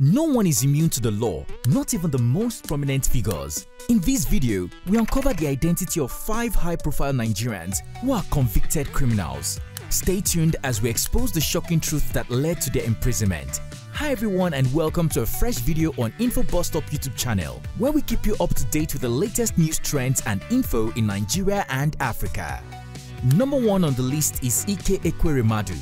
No one is immune to the law, not even the most prominent figures. In this video, we uncover the identity of 5 high-profile Nigerians who are convicted criminals. Stay tuned as we expose the shocking truth that led to their imprisonment. Hi everyone and welcome to a fresh video on Info Bus Stop YouTube channel, where we keep you up to date with the latest news trends and info in Nigeria and Africa. Number 1 on the list is Ike Ekweremadu.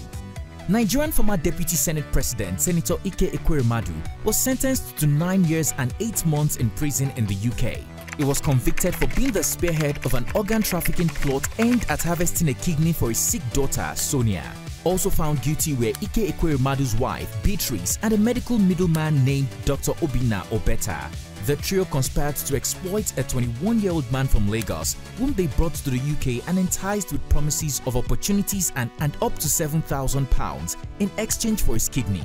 Nigerian former Deputy Senate President Senator Ike Ekweremadu was sentenced to 9 years and 8 months in prison in the UK. He was convicted for being the spearhead of an organ trafficking plot aimed at harvesting a kidney for his sick daughter, Sonia. Also found guilty were Ike Ekweremadu's wife, Beatrice, and a medical middleman named Dr. Obinna Obeta. The trio conspired to exploit a 21-year-old man from Lagos, whom they brought to the UK and enticed with promises of opportunities and up to £7,000 in exchange for his kidney.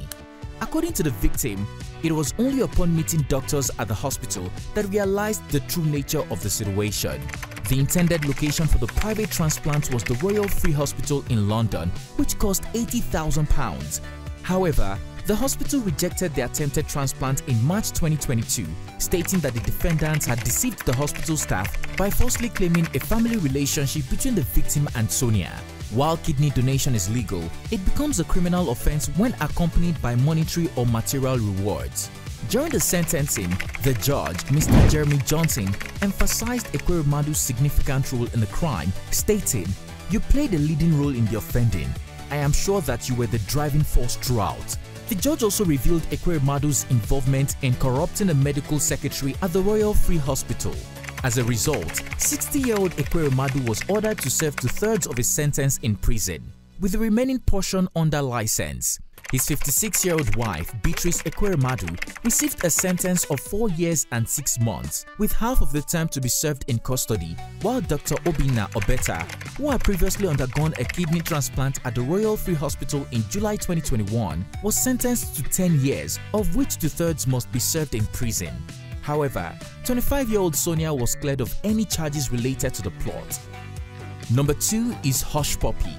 According to the victim, it was only upon meeting doctors at the hospital that realized the true nature of the situation. The intended location for the private transplant was the Royal Free Hospital in London, which cost £80,000. However, the hospital rejected the attempted transplant in March 2022, stating that the defendants had deceived the hospital staff by falsely claiming a family relationship between the victim and Sonia. While kidney donation is legal, it becomes a criminal offense when accompanied by monetary or material rewards. During the sentencing, the judge, Mr. Jeremy Johnson, emphasized Ekweremadu's significant role in the crime, stating, "You played a leading role in the offending. I am sure that you were the driving force throughout." The judge also revealed Ekweremadu's involvement in corrupting a medical secretary at the Royal Free Hospital. As a result, 60-year-old Ekweremadu was ordered to serve 2/3 of his sentence in prison, with the remaining portion under license. His 56-year-old wife, Beatrice Ekweremadu, received a sentence of 4 years and 6 months, with half of the term to be served in custody, while Dr. Obinna Obeta, who had previously undergone a kidney transplant at the Royal Free Hospital in July 2021, was sentenced to 10 years, of which 2/3 must be served in prison. However, 25-year-old Sonia was cleared of any charges related to the plot. Number 2 is Hush Puppy.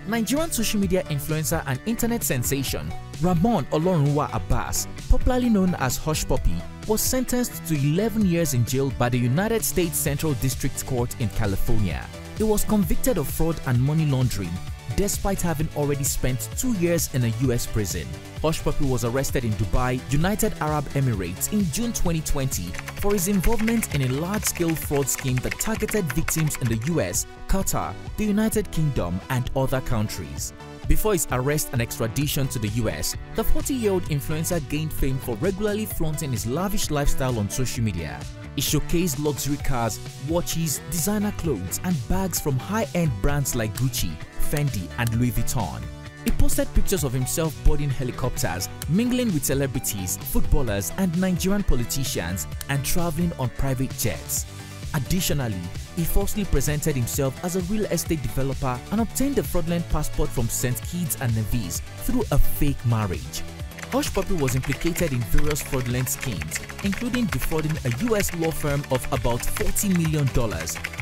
Nigerian social media influencer and internet sensation Ramon Olorunwa Abbas, popularly known as Hush Puppy, was sentenced to 11 years in jail by the United States Central District Court in California. He was convicted of fraud and money laundering, despite having already spent 2 years in a US prison. Hush Puppy was arrested in Dubai, United Arab Emirates in June 2020 for his involvement in a large-scale fraud scheme that targeted victims in the US, Qatar, the United Kingdom, and other countries. Before his arrest and extradition to the US, the 40-year-old influencer gained fame for regularly flaunting his lavish lifestyle on social media. He showcased luxury cars, watches, designer clothes, and bags from high-end brands like Gucci, Fendi, and Louis Vuitton. He posted pictures of himself boarding helicopters, mingling with celebrities, footballers, and Nigerian politicians, and traveling on private jets. Additionally, he falsely presented himself as a real estate developer and obtained a fraudulent passport from St. Kitts and Nevis through a fake marriage. Hush Puppy was implicated in various fraudulent schemes, including defrauding a US law firm of about $40 million,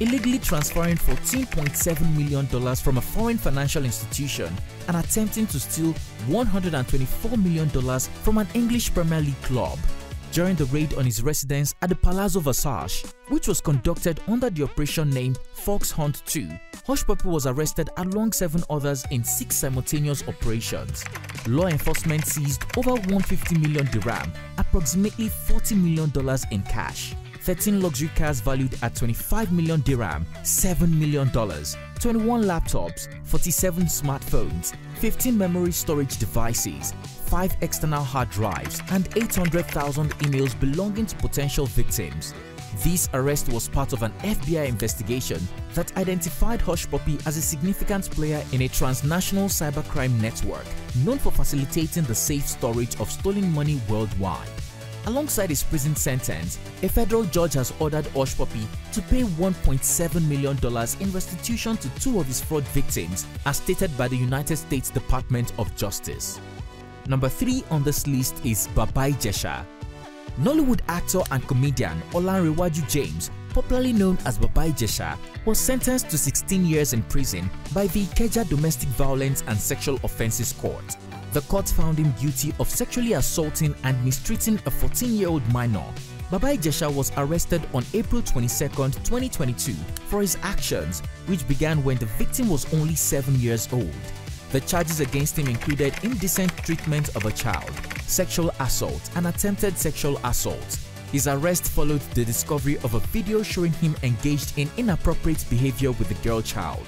illegally transferring $14.7 million from a foreign financial institution, and attempting to steal $124 million from an English Premier League club. During the raid on his residence at the Palazzo Versace, which was conducted under the operation named Fox Hunt 2, Hush Puppy was arrested along 7 others in 6 simultaneous operations. Law enforcement seized over 150 million dirham, approximately $40 million in cash, 13 luxury cars valued at 25 million dirham, $7 million, 21 laptops, 47 smartphones, 15 memory storage devices, 5 external hard drives, and 800,000 emails belonging to potential victims. This arrest was part of an FBI investigation that identified Hush Puppy as a significant player in a transnational cybercrime network known for facilitating the safe storage of stolen money worldwide. Alongside his prison sentence, a federal judge has ordered Hush Puppy to pay $1.7 million in restitution to 2 of his fraud victims, as stated by the United States Department of Justice. Number 3 on this list is Baba Ijesha. Nollywood actor and comedian Olanrewaju James, popularly known as Baba Ijesha, was sentenced to 16 years in prison by the Ikeja Domestic Violence and Sexual Offences Court. The court found him guilty of sexually assaulting and mistreating a 14-year-old minor. Baba Ijesha was arrested on April 22, 2022 for his actions, which began when the victim was only 7 years old. The charges against him included indecent treatment of a child, sexual assault, and attempted sexual assault. His arrest followed the discovery of a video showing him engaged in inappropriate behavior with the girl child.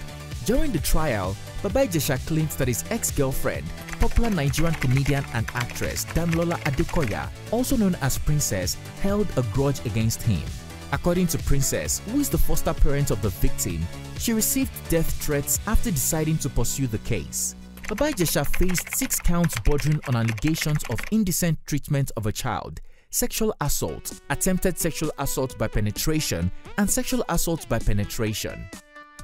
During the trial, Baba Ijesha claimed that his ex-girlfriend, popular Nigerian comedian and actress Damilola Adekoya, also known as Princess, held a grudge against him. According to Princess, who is the foster parent of the victim, she received death threats after deciding to pursue the case. Baba Ijesha faced 6 counts bordering on allegations of indecent treatment of a child, sexual assault, attempted sexual assault by penetration, and sexual assault by penetration.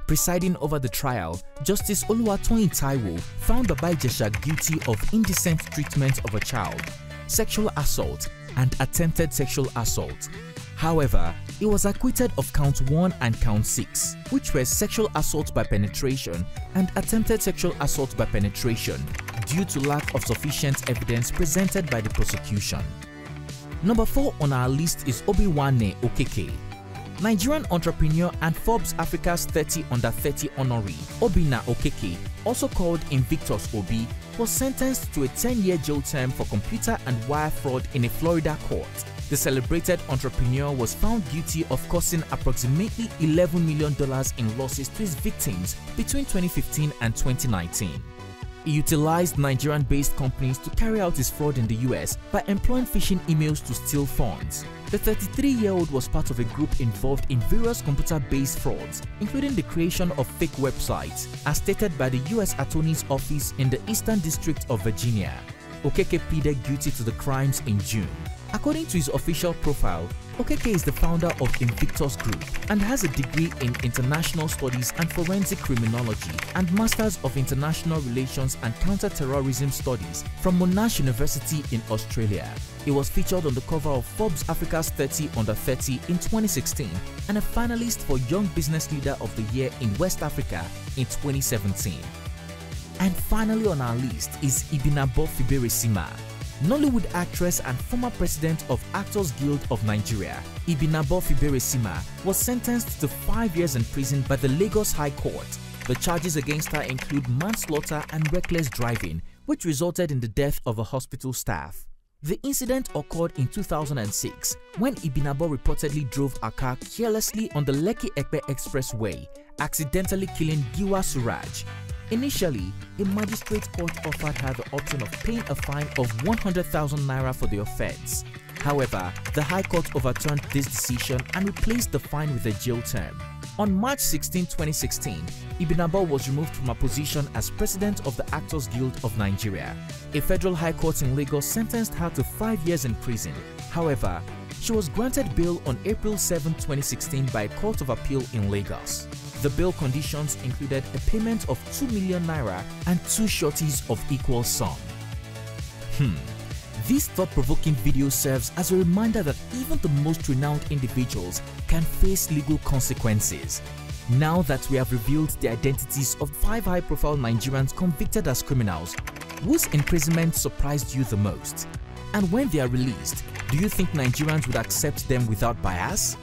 Presiding over the trial, Justice Oluwatoyin Taiwo found Baba Ijesha guilty of indecent treatment of a child, sexual assault, and attempted sexual assault. However, he was acquitted of count 1 and count 6, which were sexual assault by penetration and attempted sexual assault by penetration, due to lack of sufficient evidence presented by the prosecution. Number 4 on our list is Obiwane Okeke. Nigerian entrepreneur and Forbes Africa's 30 Under 30 honoree, Obinna Okeke, also called Invictus Obi, was sentenced to a 10-year jail term for computer and wire fraud in a Florida court. The celebrated entrepreneur was found guilty of causing approximately $11 million in losses to his victims between 2015 and 2019. He utilized Nigerian-based companies to carry out his fraud in the US by employing phishing emails to steal funds. The 33-year-old was part of a group involved in various computer-based frauds, including the creation of fake websites, as stated by the US Attorney's Office in the Eastern District of Virginia. Okeke pleaded guilty to the crimes in June. According to his official profile, Okeke is the founder of Invictus Group and has a degree in International Studies and Forensic Criminology and Masters of International Relations and Counter-Terrorism Studies from Monash University in Australia. He was featured on the cover of Forbes Africa's 30 Under 30 in 2016 and a finalist for Young Business Leader of the Year in West Africa in 2017. And finally on our list is Ibinabo Fiberesima. Nollywood actress and former president of Actors Guild of Nigeria, Ibinabo Fiberesima, was sentenced to 5 years in prison by the Lagos High Court. The charges against her include manslaughter and reckless driving, which resulted in the death of a hospital staff. The incident occurred in 2006 when Ibinabo reportedly drove a car carelessly on the Lekki-Epe Expressway, accidentally killing Giwa Suraj. Initially, a magistrate court offered her the option of paying a fine of 100,000 naira for the offense. However, the High Court overturned this decision and replaced the fine with a jail term. On March 16, 2016, Ibinabo was removed from her position as president of the Actors Guild of Nigeria. A federal high court in Lagos sentenced her to 5 years in prison. However, she was granted bail on April 7, 2016 by a court of appeal in Lagos. The bail conditions included a payment of 2 million naira and 2 shorties of equal sum. This thought-provoking video serves as a reminder that even the most renowned individuals can face legal consequences. Now that we have revealed the identities of 5 high-profile Nigerians convicted as criminals, whose imprisonment surprised you the most? And when they are released, do you think Nigerians would accept them without bias?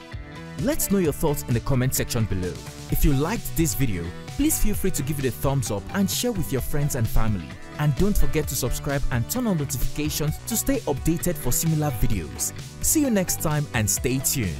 Let's know your thoughts in the comment section below. If you liked this video, please feel free to give it a thumbs up and share with your friends and family. And don't forget to subscribe and turn on notifications to stay updated for similar videos. See you next time and stay tuned.